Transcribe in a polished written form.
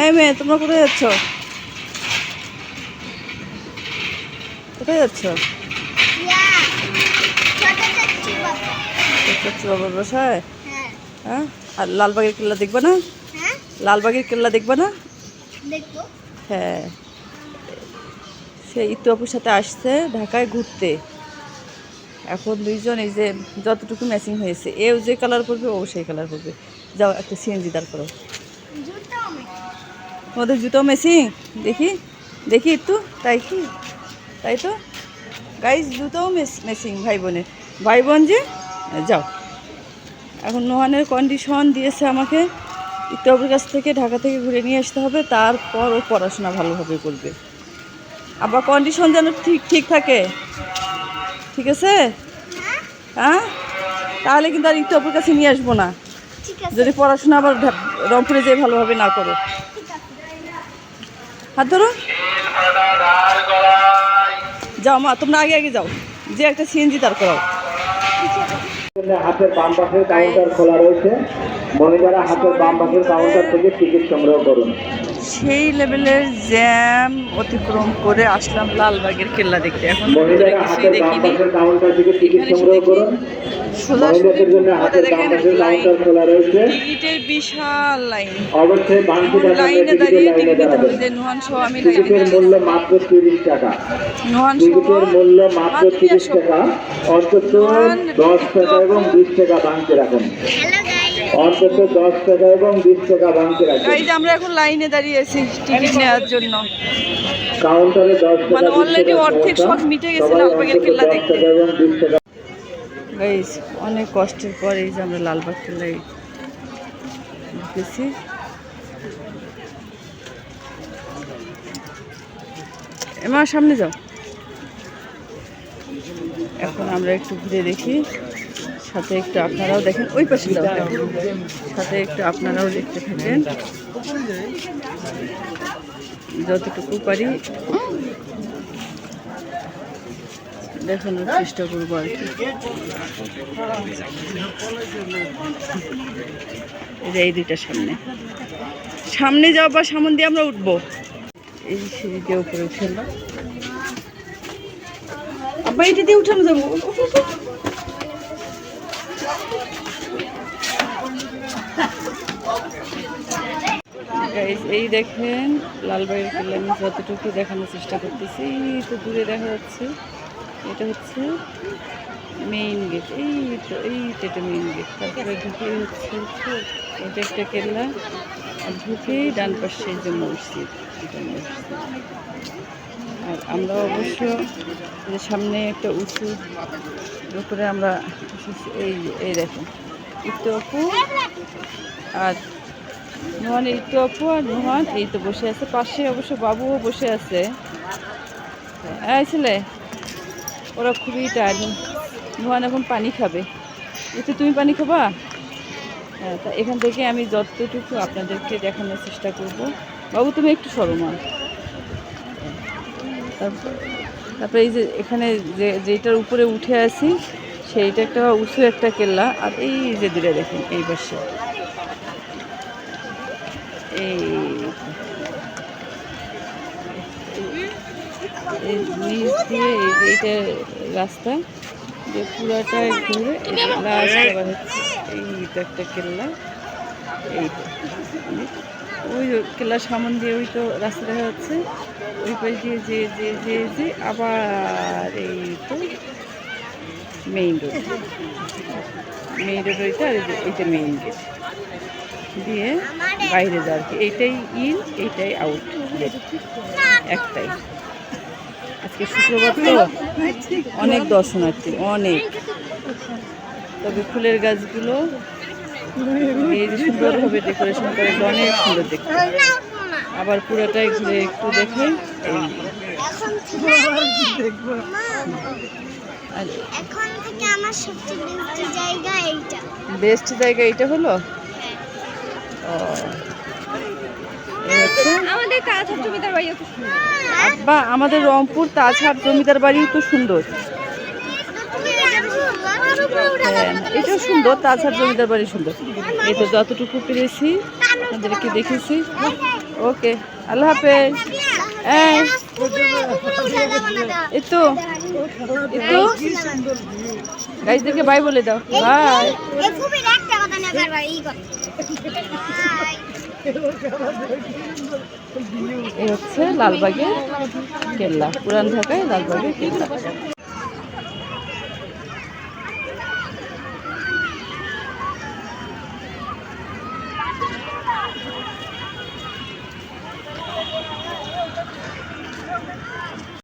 এই মেয়ে, তোমরা কোথায় যাচ্ছ? কোথায় যাচ্ছ? চাচ্চু বাবার বাসায়? হ্যাঁ। আর লালবাগের কেল্লা দেখবে না? লালবাগের কেল্লা দেখবে না? হ্যাঁ, সে ইতু আপুর সাথে আসছে ঢাকায় ঘুরতে। এখন দুইজন এই যে যতটুকু ম্যাচিং হয়েছে, এও যে কালার করবে ও সেই কালার করবে। যাও একটা সিএনজি দাঁড় করো। তোমাদের জুতো ম্যাচিং? দেখি দেখি একটু। তাই কি? তাই তো গাইজ, জুতোও ম্যাচিং ভাই বোনের। ভাই বোন যে, যাও। এখন নোহানের কন্ডিশন দিয়েছে আমাকে ইতু আপুর কাছ থেকে ঢাকা থেকে ঘুরে নিয়ে আসতে হবে, তারপর ও পড়াশোনা ভালোভাবে করবে। আবার কন্ডিশন যেন ঠিক থাকে, ঠিক আছে? হ্যাঁ, তাহলে কিন্তু আর ইতু আপুর কাছে নিয়ে আসবো না, যদি পড়াশোনা আবার রংপুরে যেয়ে ভালোভাবে না করো। হাত ধরো, যাও মা, তোমরা আগে আগে যাও, যে একটা সিএনজি দাঁড় করাও। হাতের বাম পাশের কাউন্টার খোলা রয়েছে, মহিলারা হাতের বাম পাশের কাউন্টার থেকে টিকিট সংগ্রহ করুন। সেই লেভেলের জ্যাম অতিক্রম করে আসলাম লালবাগের কেল্লা দেখতে। এখন মহিলারা হাতের বাম পাশের কাউন্টার থেকে টিকিট সংগ্রহ করুন। মহিলাদের জন্য হাতের বাম পাশের কাউন্টার খোলা রয়েছে। টিকিটের বিশাল লাইন, অবশ্যই বাংলাদেশ লাইনে দাঁড়িয়ে টিকিট নিতে হবে। যে নোহান সহ আমি টিকিটের মূল্য মাত্র 30 টাকা। নোহান টিকিটের মূল্য মাত্র 30 টাকা। অন্তত 10 টাকা এবং 20 টাকা বাংকে রাখুন। অন্তত 10 টাকা এবং 20 টাকা বাংকে রাখুন। এই যে আমরা এখন লাইনে দাঁড়িয়ে আছি টিকিট নেওয়ার জন্য। কাউন্টারে 10 টাকা, মানে অলরেডি অর্ধেক শখ মিটে গেছে লালবাগের কেল্লা দেখতে। গাইস, অনেক কষ্টের পর এই যে আমরা লালবাগ কেল্লায় ঢুকেছি। এমার সামনে যাও। এখন আমরা একটু ঘুরে দেখি, সাথে একটু আপনারাও দেখেন। ওই পাশে যাও, সাথে একটু আপনারাও দেখতে থাকেন, যতটুকু পারি দেখানোর চেষ্টা করবো আর কি। এই দুইটার সামনে যাও, বা সামন দিয়ে আমরা উঠবো। এই সিঁড়ি দিয়ে উপরে উঠলাম। আব্বা এটা দিয়ে উঠানো যাবো। এই দেখেন লালবাগের কেল্লা আমি যতটুকু দেখানোর চেষ্টা করতেছি। এই তো দূরে দেখা যাচ্ছে, এটা হচ্ছে মেইন গেট। এইটা মেইন গেট। তারপরে ঢুকে হচ্ছে এটা একটা কেল্লা, আর ঢুকেই ডান পাশে যে মসজিদ, এটা মসজিদ। আর আমরা অবশ্য যে সামনে একটা উঁচু উপরে আমরা এই দেখেন ইতু আপু আর নোহান, ইতু আপু আর নোহান এই তো বসে আছে। পাশে অবশ্য বাবুও বসে আছে। এই ছেলে, ওরা খুবই টায়ার্ড। নোহান এখন পানি খাবে। এতে তুমি পানি খাবা? হ্যাঁ, তা এখান থেকে আমি যতটুকু আপনাদেরকে দেখানোর চেষ্টা করব। বাবু তুমি একটু সরমান। তারপরে এই যে এখানে যেটার উপরে উঠে আছি সেইটা একটা উঁচু একটা কেল্লা। আর এই যে দূরে দেখেন এই পাশে এই নিচ দিয়ে এইটা রাস্তা যে পুরাটাই ঘুরে লাস্ট আবার হচ্ছে এইটা একটা কেল্লা। এইটা ওই কেল্লার সামন দিয়ে ওই তো রাস্তা দেখা যাচ্ছে, ওই পাশ দিয়ে যে আবার এই তো মেইন রোড ওইটা। আর এইটা মেইন গেট দিয়ে বাইরে যাওয়ার কি, এইটাই ইন এইটাই আউট গেট একটাই। আজকে শুক্রবার তো অনেক দর্শনার্থী, অনেক। তবে ফুলের গাছগুলো এই যে সুন্দরভাবে ডেকোরেশন করে, অনেক সুন্দর দেখতে। আবার পুরোটাই ঘুরে একটু দেখে বেস্ট জায়গা এইটা হলো। বা আমাদের রংপুর তাজহাট জমিদার বাড়িও তো সুন্দর। হ্যাঁ, এটাও সুন্দর, তাজহাট জমিদার বাড়ি সুন্দর। এই তো যতটুকু পেরেছি আপনাদেরকে দেখেছি। ওকে, আল্লাহ হাফেজ। এই একটু একটু গাইজদেরকে বাই বলে দাও, বাই। এই হচ্ছে লালবাগের কেল্লা, পুরান ঢাকায় লালবাগের কেল্লা।